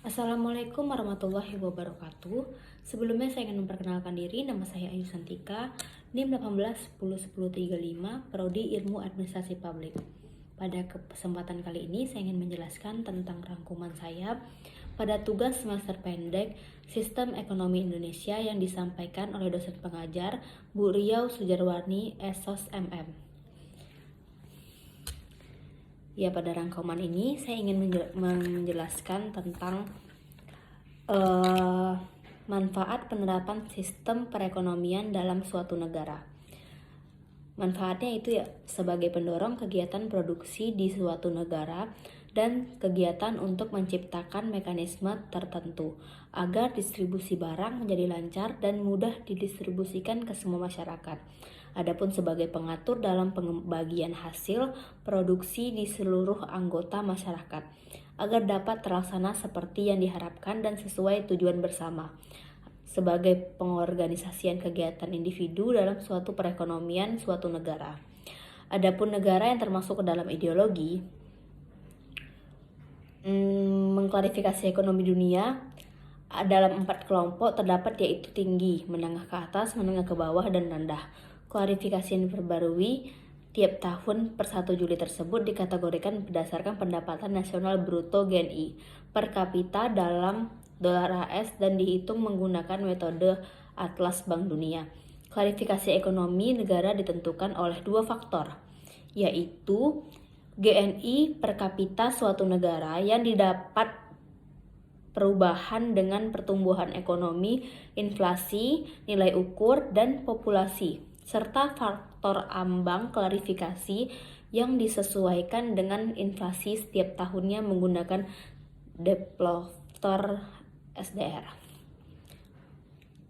Assalamualaikum warahmatullahi wabarakatuh. Sebelumnya saya ingin memperkenalkan diri, nama saya Ayu Santika, NIM 18101035, Prodi Ilmu Administrasi Publik. Pada kesempatan kali ini saya ingin menjelaskan tentang rangkuman saya pada tugas semester pendek Sistem Ekonomi Indonesia yang disampaikan oleh dosen pengajar Bu Riau Sujarwani, SOS MM. Ya, pada rangkuman ini saya ingin menjelaskan tentang manfaat penerapan sistem perekonomian dalam suatu negara. Manfaatnya itu ya sebagai pendorong kegiatan produksi di suatu negara dan kegiatan untuk menciptakan mekanisme tertentu agar distribusi barang menjadi lancar dan mudah didistribusikan ke semua masyarakat. Adapun sebagai pengatur dalam pembagian hasil produksi di seluruh anggota masyarakat agar dapat terlaksana seperti yang diharapkan dan sesuai tujuan bersama. Sebagai pengorganisasian kegiatan individu dalam suatu perekonomian suatu negara. Adapun negara yang termasuk ke dalam ideologi mengklarifikasi ekonomi dunia dalam 4 kelompok terdapat, yaitu tinggi, menengah ke atas, menengah ke bawah, dan rendah. Klarifikasi yang diperbarui tiap tahun per 1 Juli tersebut dikategorikan berdasarkan pendapatan nasional bruto GNI per kapita dalam dolar AS dan dihitung menggunakan metode Atlas Bank Dunia. Klarifikasi ekonomi negara ditentukan oleh 2 faktor, yaitu GNI per kapita suatu negara yang didapat perubahan dengan pertumbuhan ekonomi, inflasi, nilai ukur, dan populasi, serta faktor ambang klarifikasi yang disesuaikan dengan inflasi setiap tahunnya menggunakan deflator SDR.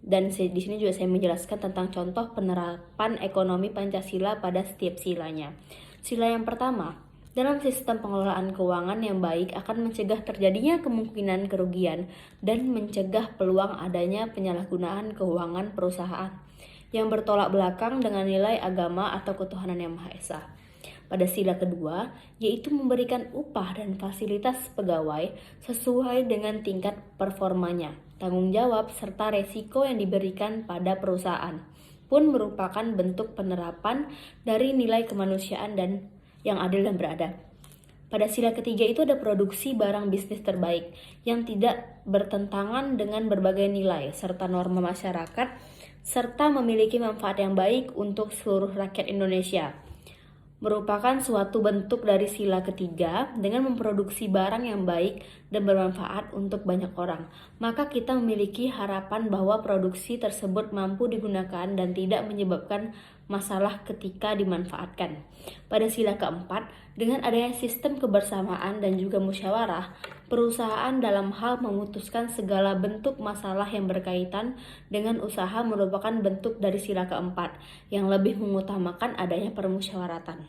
Dan di sini juga saya menjelaskan tentang contoh penerapan ekonomi Pancasila pada setiap silanya. Sila yang pertama, dalam sistem pengelolaan keuangan yang baik akan mencegah terjadinya kemungkinan kerugian dan mencegah peluang adanya penyalahgunaan keuangan perusahaan yang bertolak belakang dengan nilai agama atau ketuhanan yang Maha Esa. Pada sila kedua, yaitu memberikan upah dan fasilitas pegawai sesuai dengan tingkat performanya, tanggung jawab, serta resiko yang diberikan pada perusahaan pun merupakan bentuk penerapan dari nilai kemanusiaan dan yang adil dan beradab. Pada sila ketiga itu ada produksi barang bisnis terbaik yang tidak bertentangan dengan berbagai nilai serta norma masyarakat serta memiliki manfaat yang baik untuk seluruh rakyat Indonesia. Merupakan suatu bentuk dari sila ketiga dengan memproduksi barang yang baik dan bermanfaat untuk banyak orang. Maka kita memiliki harapan bahwa produksi tersebut mampu digunakan dan tidak menyebabkan masalah ketika dimanfaatkan. Pada sila keempat, dengan adanya sistem kebersamaan dan juga musyawarah, perusahaan dalam hal memutuskan segala bentuk masalah yang berkaitan dengan usaha merupakan bentuk dari sila keempat yang lebih mengutamakan adanya permusyawaratan.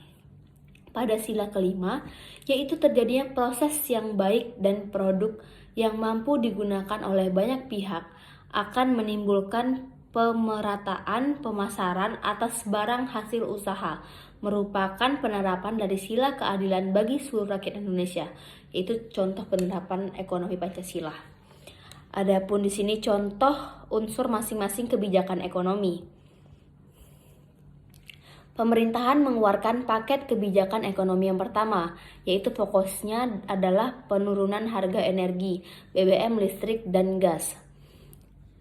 Pada sila kelima, yaitu terjadinya proses yang baik dan produk yang mampu digunakan oleh banyak pihak akan menimbulkan pemerataan pemasaran atas barang hasil usaha, merupakan penerapan dari sila keadilan bagi seluruh rakyat Indonesia, yaitu contoh penerapan ekonomi Pancasila. Adapun di sini contoh unsur masing-masing kebijakan ekonomi. Pemerintahan mengeluarkan paket kebijakan ekonomi yang pertama, yaitu fokusnya adalah penurunan harga energi, BBM, listrik, dan gas.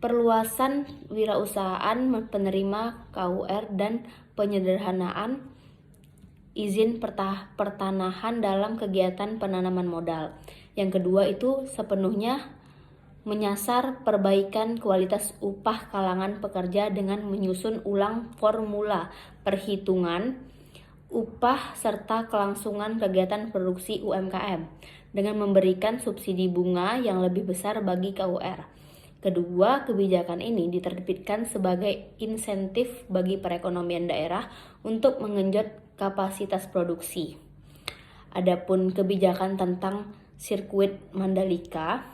Perluasan wirausahaan penerima KUR dan penyederhanaan izin pertanahan dalam kegiatan penanaman modal. Yang kedua itu sepenuhnya menyasar perbaikan kualitas upah kalangan pekerja dengan menyusun ulang formula perhitungan upah serta kelangsungan kegiatan produksi UMKM dengan memberikan subsidi bunga yang lebih besar bagi KUR. Kedua, kebijakan ini diterbitkan sebagai insentif bagi perekonomian daerah untuk mengenjot kapasitas produksi. Adapun kebijakan tentang sirkuit Mandalika,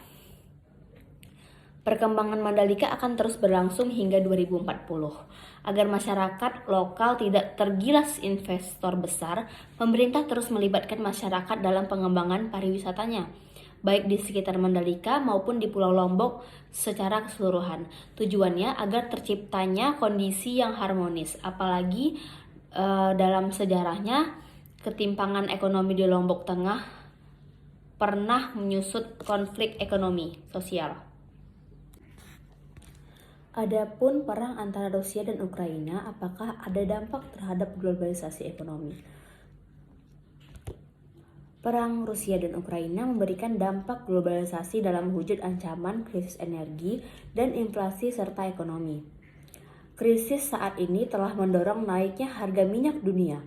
perkembangan Mandalika akan terus berlangsung hingga 2040. Agar masyarakat lokal tidak tergilas investor besar, pemerintah terus melibatkan masyarakat dalam pengembangan pariwisatanya. baik di sekitar Mandalika maupun di Pulau Lombok secara keseluruhan. Tujuannya agar terciptanya kondisi yang harmonis, apalagi dalam sejarahnya ketimpangan ekonomi di Lombok Tengah pernah menyusut konflik ekonomi sosial. Adapun perang antara Rusia dan Ukraina, apakah ada dampak terhadap globalisasi ekonomi? Perang Rusia dan Ukraina memberikan dampak globalisasi dalam wujud ancaman krisis energi dan inflasi serta ekonomi. Krisis saat ini telah mendorong naiknya harga minyak dunia,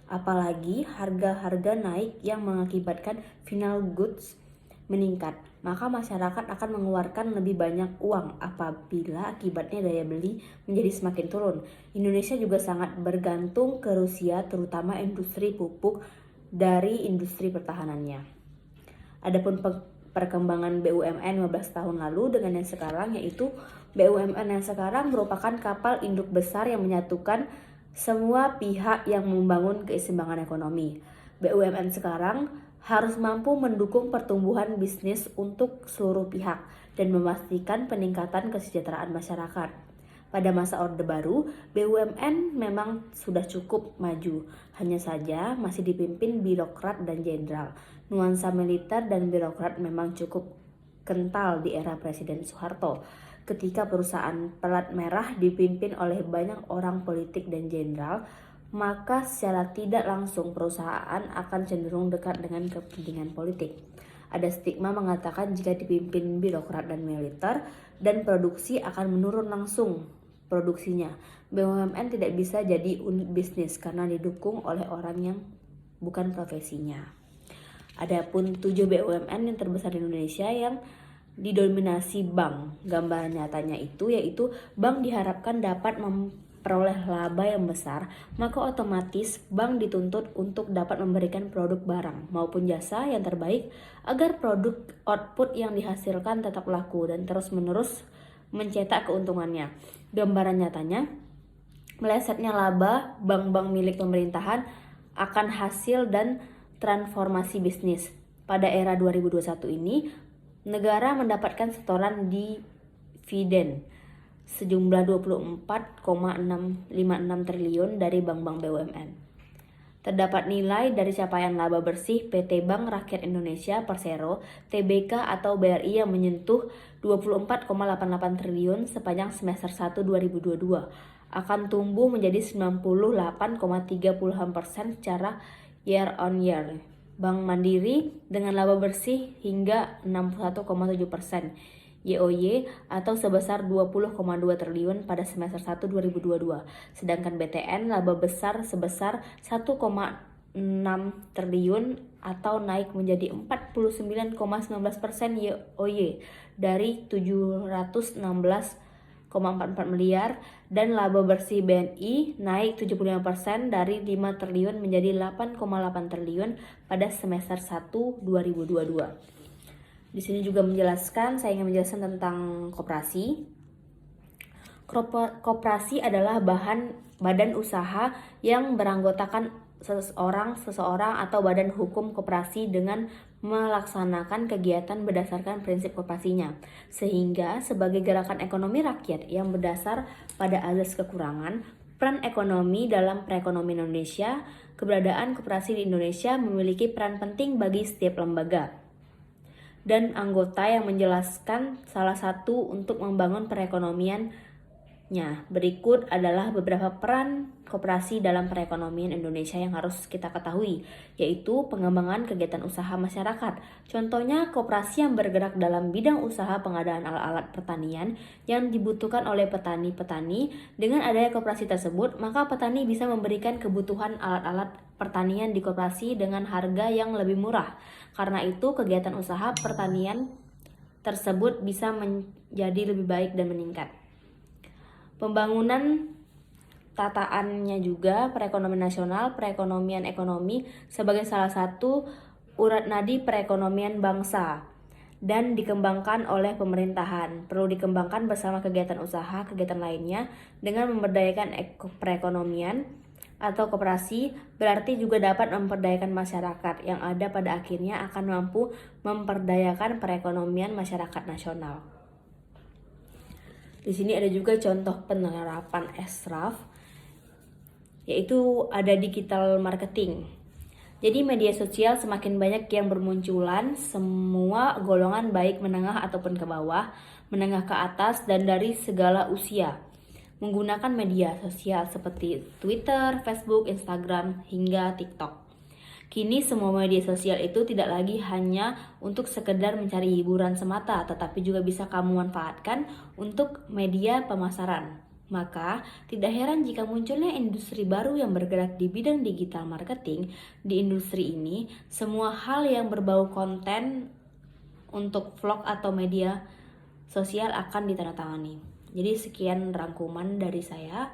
apalagi harga-harga naik yang mengakibatkan final goods meningkat, maka masyarakat akan mengeluarkan lebih banyak uang apabila akibatnya daya beli menjadi semakin turun. Indonesia juga sangat bergantung ke Rusia, terutama industri pupuk dari industri pertahanannya. Adapun perkembangan BUMN 15 tahun lalu dengan yang sekarang, yaitu BUMN yang sekarang merupakan kapal induk besar yang menyatukan semua pihak yang membangun keseimbangan ekonomi. BUMN sekarang harus mampu mendukung pertumbuhan bisnis untuk seluruh pihak dan memastikan peningkatan kesejahteraan masyarakat. Pada masa Orde Baru, BUMN memang sudah cukup maju, hanya saja masih dipimpin birokrat dan jenderal. Nuansa militer dan birokrat memang cukup kental di era Presiden Soeharto, ketika perusahaan pelat merah dipimpin oleh banyak orang politik dan jenderal, maka secara tidak langsung perusahaan akan cenderung dekat dengan kepentingan politik. Ada stigma mengatakan jika dipimpin birokrat dan militer dan produksi akan menurun langsung produksinya. BUMN tidak bisa jadi unit bisnis karena didukung oleh orang yang bukan profesinya. Adapun 7 BUMN yang terbesar di Indonesia yang didominasi bank. Gambaran nyatanya itu yaitu bank diharapkan dapat memperoleh laba yang besar, maka otomatis bank dituntut untuk dapat memberikan produk barang maupun jasa yang terbaik agar produk output yang dihasilkan tetap laku dan terus-menerus mencetak keuntungannya. Gambaran nyatanya, melesetnya laba bank-bank milik pemerintahan akan hasil dan transformasi bisnis. Pada era 2021 ini, negara mendapatkan setoran dividen sejumlah 24,656 triliun dari bank-bank BUMN. Terdapat nilai dari capaian laba bersih PT Bank Rakyat Indonesia Persero Tbk atau BRI yang menyentuh 24,88 triliun sepanjang semester 1 2022 akan tumbuh menjadi 98,30% secara year on year. Bank Mandiri dengan laba bersih hingga 61,7%, YoY atau sebesar 20,2 triliun pada semester 1 2022. Sedangkan BTN laba besar sebesar 1,6 triliun atau naik menjadi 49,19% YoY dari 716,44 miliar, dan laba bersih BNI naik 75% dari 5 triliun menjadi 8,8 triliun pada semester 1 2022. Di sini juga saya ingin menjelaskan tentang koperasi. Koperasi adalah badan usaha yang beranggotakan seseorang atau badan hukum koperasi dengan melaksanakan kegiatan berdasarkan prinsip koperasinya, sehingga sebagai gerakan ekonomi rakyat yang berdasar pada azas kekurangan peran ekonomi dalam perekonomian Indonesia, keberadaan koperasi di Indonesia memiliki peran penting bagi setiap lembaga dan anggota yang menjelaskan salah satu untuk membangun perekonomiannya. Berikut adalah beberapa peran koperasi dalam perekonomian Indonesia yang harus kita ketahui, yaitu pengembangan kegiatan usaha masyarakat. Contohnya koperasi yang bergerak dalam bidang usaha pengadaan alat-alat pertanian yang dibutuhkan oleh petani-petani. Dengan adanya koperasi tersebut, maka petani bisa memberikan kebutuhan alat-alat pertanian di koperasi dengan harga yang lebih murah. Karena itu, kegiatan usaha pertanian tersebut bisa menjadi lebih baik dan meningkat. Pembangunan tataannya juga perekonomian nasional, perekonomian ekonomi sebagai salah satu urat nadi perekonomian bangsa dan dikembangkan oleh pemerintahan. Perlu dikembangkan bersama kegiatan usaha, kegiatan lainnya dengan memberdayakan perekonomian atau koperasi berarti juga dapat memperdayakan masyarakat yang ada pada akhirnya akan mampu memperdayakan perekonomian masyarakat nasional. Di sini ada juga contoh penerapan Esraf, yaitu ada digital marketing. Jadi media sosial semakin banyak yang bermunculan, semua golongan baik menengah ataupun ke bawah, menengah ke atas dan dari segala usia menggunakan media sosial seperti Twitter, Facebook, Instagram, hingga TikTok. Kini semua media sosial itu tidak lagi hanya untuk sekedar mencari hiburan semata, tetapi juga bisa kamu manfaatkan untuk media pemasaran. Maka, tidak heran jika munculnya industri baru yang bergerak di bidang digital marketing. Di industri ini, semua hal yang berbau konten untuk vlog atau media sosial akan ditandatangani. Jadi sekian rangkuman dari saya.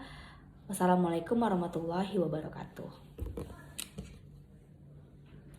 Wassalamualaikum warahmatullahi wabarakatuh.